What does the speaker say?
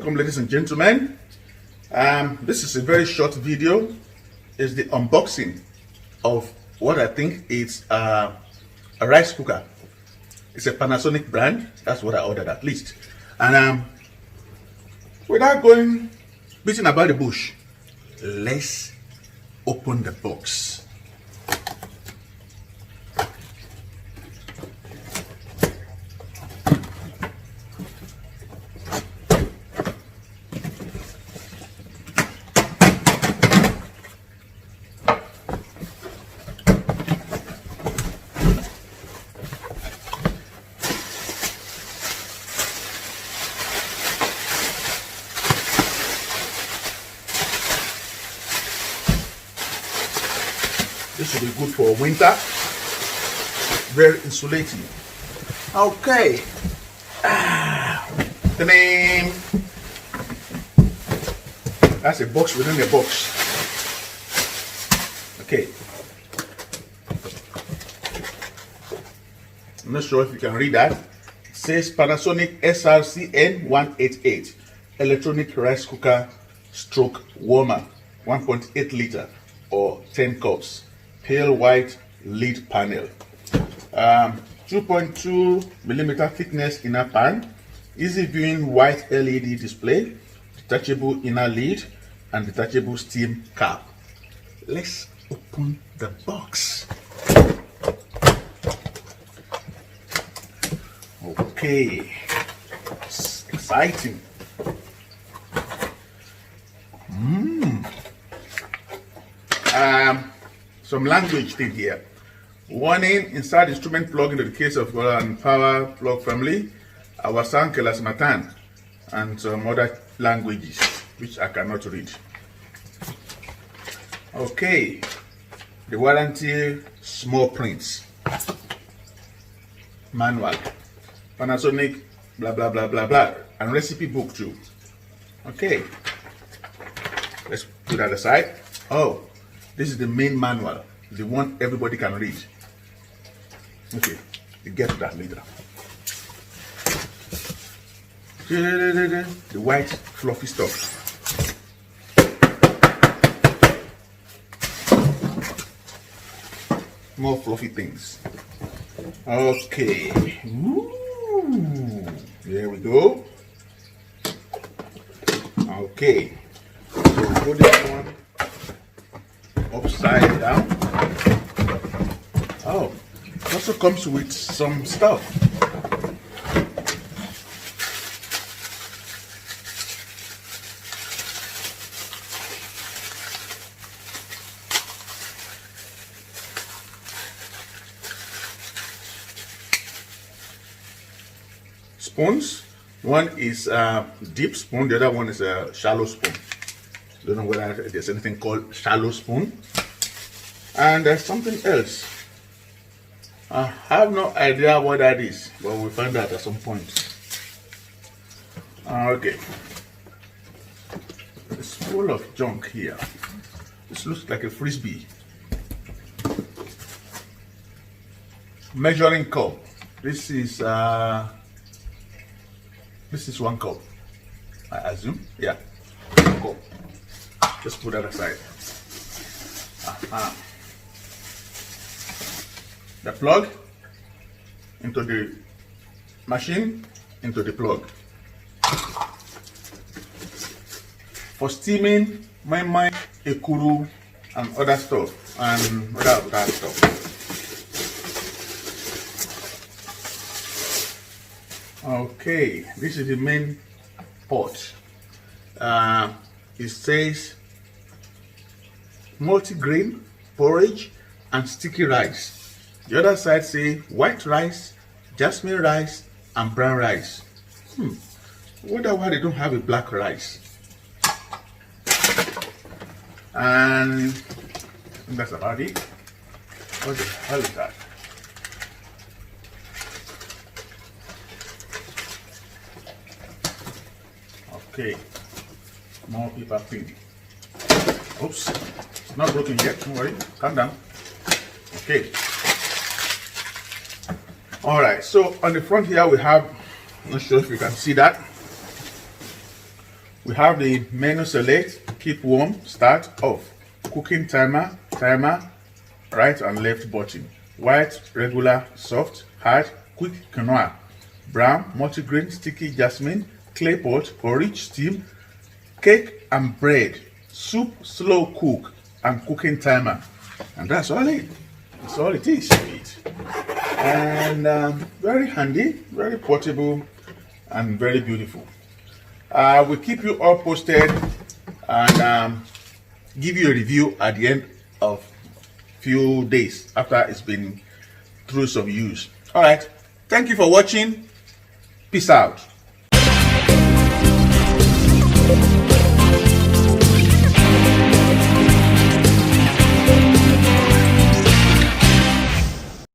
Welcome, ladies and gentlemen. This is a very short video. It's the unboxing of what I think is a rice cooker. It's a Panasonic brand. That's what I ordered, at least. And without beating about the bush, let's open the box. This will be good for winter. Very insulating. Okay. The name. That's a box within a box. Okay. I'm not sure if you can read that. It says Panasonic SR CN188 electronic rice cooker stroke warmer, 1.8 liter or 10 cups. Pale white lid panel, 2.2 millimeter thickness inner pan, easy viewing white LED display, detachable inner lid, and detachable steam cap. Let's open the box. Okay, it's exciting. Some language thing here. Warning: insert instrument plug into the case of power plug family. Awasan Kelasmatan, and some other languages which I cannot read. Okay, the warranty small prints. Manual. Panasonic, blah blah blah blah blah, and recipe book too. Okay, let's put that aside. Oh, this is the main manual, the one everybody can read. Okay, we'll get to that later. The white fluffy stuff. More fluffy things. Okay. Ooh, there we go. Okay. So put this one upside down. Oh, it also comes with some stuff. Spoons. One is a deep spoon, the other one is a shallow spoon. Don't know whether there's anything called shallow spoon. And there's something else. I have no idea what that is, but we'll find out at some point. Okay. It's full of junk here. This looks like a frisbee. Measuring cup. This is 1 cup, I assume. Yeah, 1 cup. Just put that aside. The plug into the machine, into the plug. For steaming, my ekuru, and other stuff, and other stuff. Okay, this is the main pot. It says multi-grain porridge and sticky rice. The other side say white rice, jasmine rice, and brown rice. I wonder why they don't have a black rice. And that's about it. What the hell is that? Okay, more paper thin. Oops, it's not broken yet, don't worry, calm down. Okay. Alright, so on the front here we have, I'm not sure if you can see that. We have the menu select, keep warm, start, off, cooking timer, right and left button, white, regular, soft, hard, quick quinoa, brown, multigrain, sticky jasmine, clay pot, porridge, steam, cake and bread, soup, slow cook, and cooking timer. And that's all it. That's all it is. And very handy, very portable, and very beautiful. We'll keep you all posted and give you a review at the end of few days after it's been through some use. All right. Thank you for watching. Peace out.